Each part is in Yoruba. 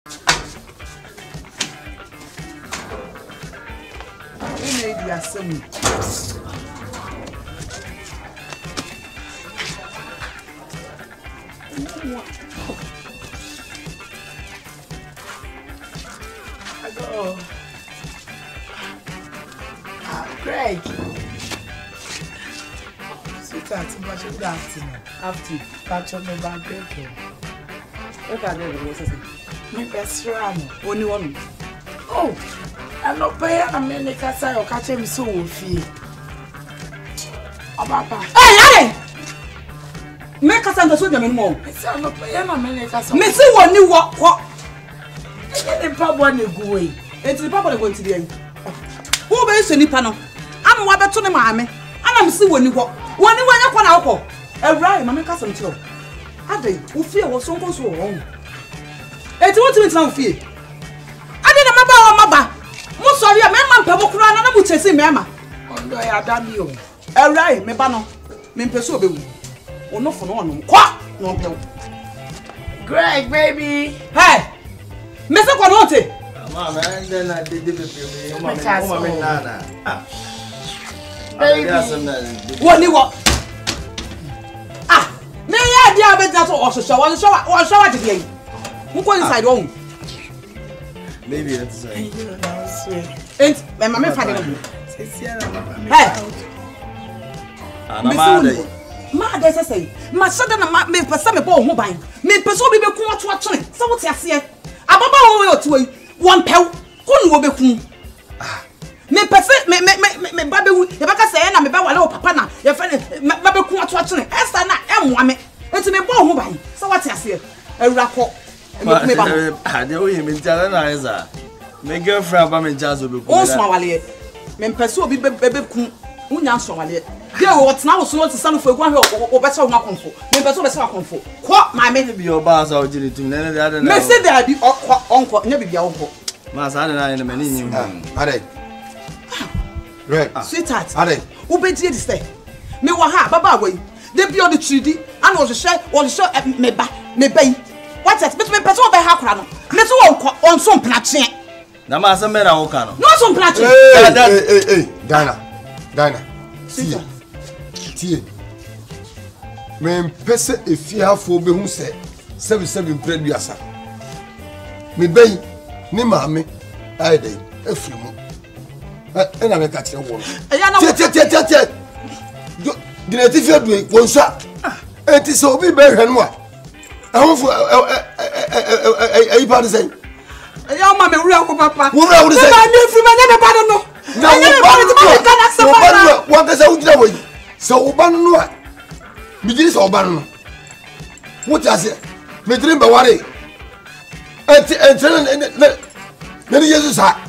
Ine di asem. Ago. Greg. Sweetheart, what you got after catch up my Greg. What are they going to say? My best friend, only one. Oh, I'm not paying a minute. I'll catch him so fee. Oh, Papa. Hey, make us understand them more. I'm not paying a minute. Missy, one you what? The papa ne go away. It's the papa going to the end. Who be any panel? I'm what to the mammy. And I'm see when you walk. When you want to alcohol. A right, mamma cousin too. I think who fear was so wrong. It's what it's not fear. I didn't remember mother. Most sorry, a man pebble cry and I would say, Mamma. Oh, I had done you. A right, me banner. Me pursue. Or no for one. Quack! No, Greg, baby. Hey! Mr. Quanote! Mamma, and then I did it with me. Baby, what you want? Ah, may I be that also shower today? Who go inside home? Maybe that's right. And my mamma find it. Hey, Mother say, my son and me for some ball mobile. Me pursue me come to a train. So what's your say? Ababa to one pel. Who will be cool? Me person, me baby, the back say, and I'm about papa now. Your friend, baby, come to a train. Esther, and one. It's me ball mobile. So what's your say? A rapport. I know him in Talaniza. My girlfriend, I'm in jazz will be all small. Men pursue be baby. Yeah, what's now so to son for one or better not comfort. Maybe so better comfort. What my may be your bars or did it to none of the other. May say there be uncle, never be uncle. Mass, I don't know in a minute. Right, sweetheart, who bet you to stay? Me wa ha, Baba way. They be on the treaty, and was a share or the show at me bay. What's that? But me person by half crown. Let's walk on some platine. Namasa Mera Ocano. No, some platine. Hey, Dinah. See, men pese e fia fo be hu se 77 preduasa me bay ni maame ai dey afiri mu e na me ka kire wo tie dinati fi adu won sha enti so obi be hwe no a ahofo ai pa de say ya ma me wura ko papa wura wo de say ma me firi ma na me pa no na wo kasa ujira wo so oban no a mi jiri so oban no what you say me dream be worry na Jesus ha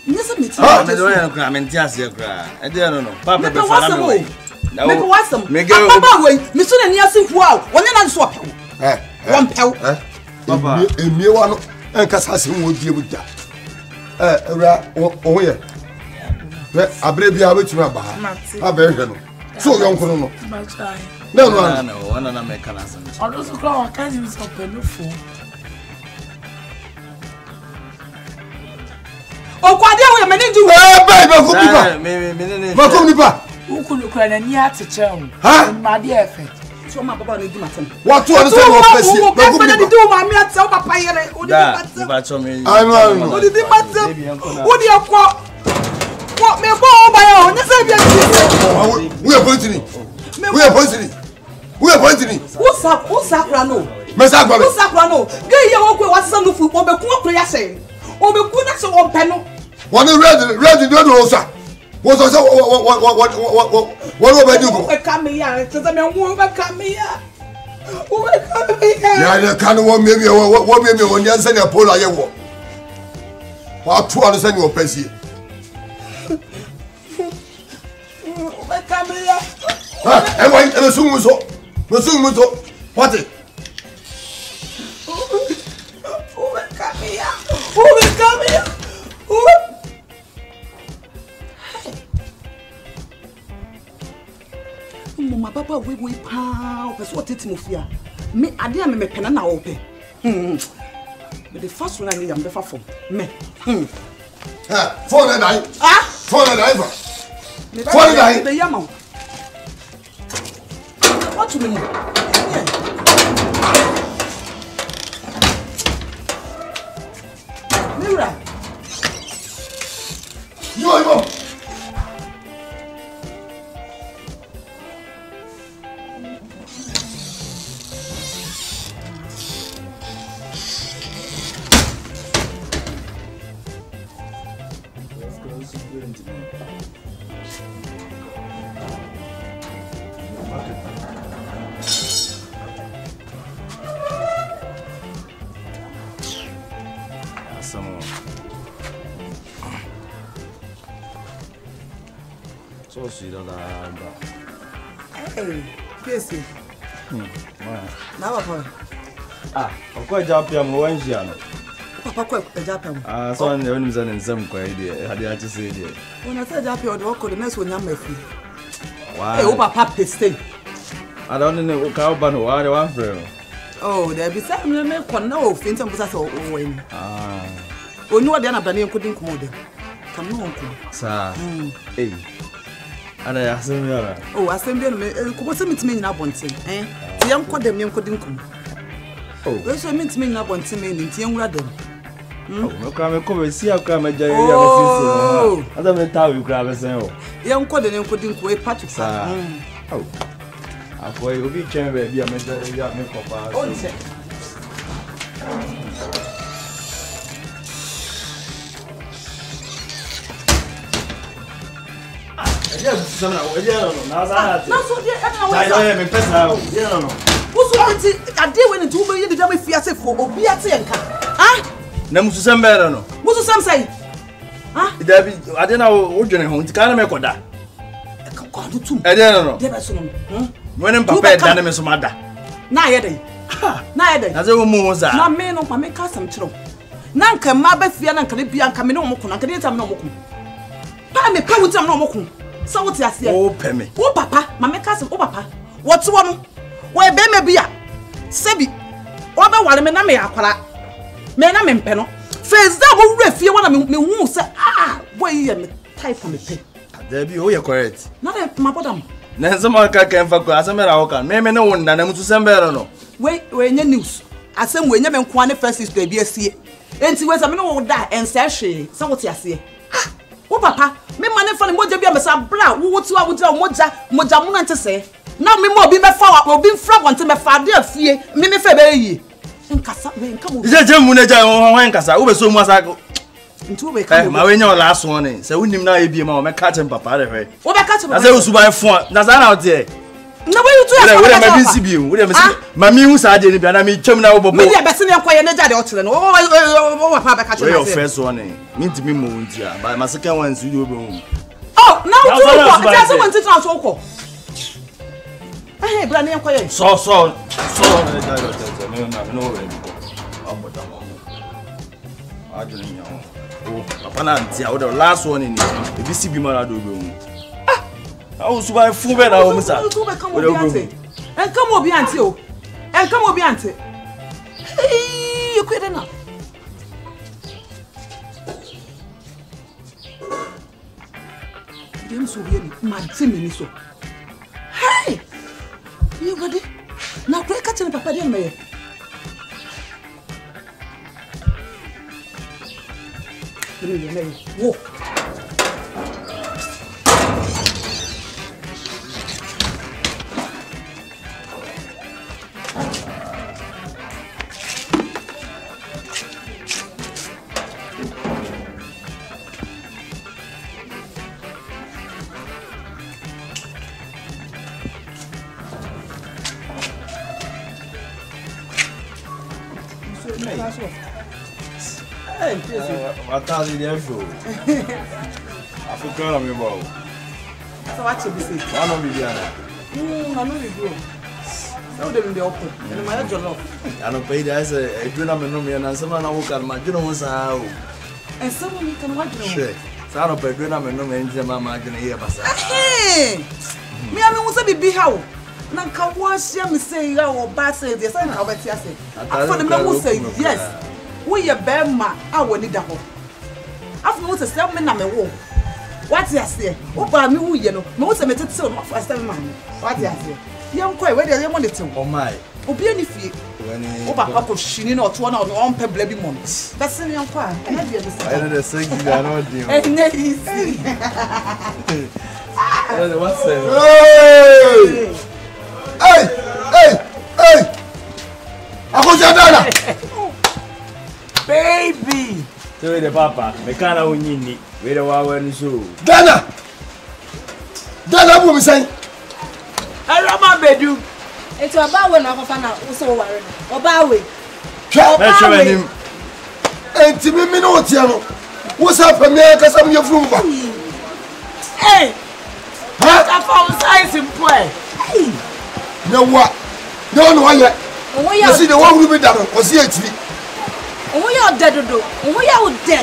nese me ti me do yan kra me ntiase kra e dey no papa be fara me we me ko wasam papa we me so na ni ase hu a wonye na so apel won pel papa emie wa no enkasa se wo die bu da ewra o ye abre bia betuma ba ha be hwe no so yonkono no no na me kana san odo so kwa wakazi so pelufo o kwade wo me ni ju ba ko nipa ukulu kwa na ni atiche ho ma de efe so ma baba no di matem what to on say no pesi ba ko ni do ma mi ate o papa yere o di matem ba cho me o di matem o di akwa what me bo ba yo ni say bi we are pointing who sakra no mesa gba who sakra no ge ye wo kwe wasesa no fu obeku okre ya say obeku na se wo pe no one red do no sa wo so what do go e ka me ya se me wo be ka me ya o be ka me ya ya kan wo me won yan se na polo aye wo wa tu anu se ni opesi o be ka me ya e sumu so what it o be ka me ya Mama papa we pa o pe so tete mo fia me ade a me pena na wo pe But the first one I need am befa phone. Me. Phone na. Ah? Phone na ifa. Phone na. The yama. What you mean? Mira. Yo. So sweet on that. Hey, Casey. Now what? Of course, Japan, one year. Papa, Japan. So I'm the only one in some idea. How did I just say it? When I said Japan, the work of the next one, I'm free. Why? Oh, Papa, stay. I don't know how bad why the one friend. Oh, there be some men can know, Finton was also when. Oh, no, they're not planning couldn't come there. Come on, sir. Hey. And I asked him, oh, I send them, what's it mean up on thing, eh? The young called them young couldn't come. Oh, what's it mean to me up on thing in young rather? Oh, come and see how come I tell you. I don't tell you, grab a sale. Young called them couldn't wait, Patrick. Oh, I thought you would be chamber, be a mentor, you have me papa. Oh, yes, no. Who's I did when 2 million the fiase for Obiatenka. Ah? Namusamba no. What's some say? Ah? I don't know what you're home to kind of make what that. I don't know. When Papa Danamis mother. Nay, as a woman was that. Not me, no, I make us some trouble. Nanka, Mabbe Fian and Caribbean coming on Mokun, and Canadian no Mokun. Pammy, come with some no Mokun. So what's your say? Oh, Pemmy. Oh, Papa, my cousin, oh, Papa. What's one? Where be me be a Sebi. What about what I mean? I may aqua. Men, I'm in penal. Face that will refuse one of me who say, ah, where you am type on the pay. There be all correct. Not a my bottom. Nansamaka can for class, a American. Maybe no one than to send better. Wait, when your news. I say when you make first is to be a sea. And see where's a minute will die and say she. So what's your say? Oh, Papa, me money for the Moja be a massa bra. What's what would tell Mojamun to say? Now me more be before or be frog until my father fear me fair. And Cassa, come on. Is that Jamunaja or Cassa? Over so much I go into my way. Your last one, so we need be more. My cat and Papa. What I catch as I was by phone. That's out there. No way you do. What am I? Mammy who's I didn't be a me chum now. But maybe I bet you acquire another option. Oh, Papa catch your first one. Mean to be moved here, but my second one's you. Oh, now I just want to transfer. Hey, Brandy, I'm quiet. So, no. I don't know. Oh, Pananti, I would have last one in the BCB Marado. I was by full bed. I was and come over behind you. And come over behind it. Hey, you quit enough. Them so really mad to so. Hey! You ready? Now, quick, catch the Papa, dear May. Walk. I can't see the show. I forgot on me about. So what you be saying? I don't be there. I know you do. So them in the open. And my jollof. I don't pay that. I do not know me and someone I walk out my journals out. And someone can watch you. Sure. So I don't pay no me and the mamma can hear us. Hey! Me, I know what's be how. Nanka wash me say, oh, Bassy, the son of it. I thought the man would say yes. we ye bema a woni da ho afu wo se me na me wo what you say wo ba me wo ye no me wo se me tete no first time man what you say ye nko e we de ye mo ne te oh my obi ani fie wo papa ko shini na oto na on pe bla bi mo bese ye nko a na bia be say I know the sing you no dey eh na easy what's it hey akoja dala baby so the papa me kana wonyini we the wa wani so dana bu mi sai Arama bedu eto oba we na kofa na wo so ware no oba we twa nim enti mi no tie no wo sa pa mi akasa mi furu ba eh ha ta fa size impoi na wa no wa ye owo ya si de wa wuru bi da no o si etiri owo ya odedodo owo ya ode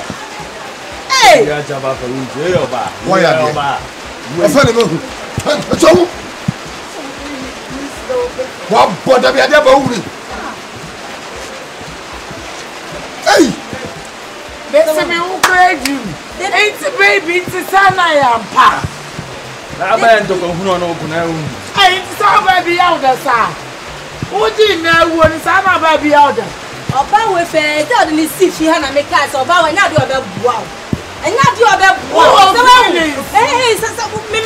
ya jaba fa wu je oba wa ya de o fa ne mo to wa boda bi ade ba wuri hey bese me u crazy enti baby enti sana ya mpa na ba ndo ko hunu no ku na wu enti sa baby ya da sa udi na wu ni sana baby ya da oba we fe te odi ni si fi ha na make us oba we na de oba bua enya de oba bua so we sa me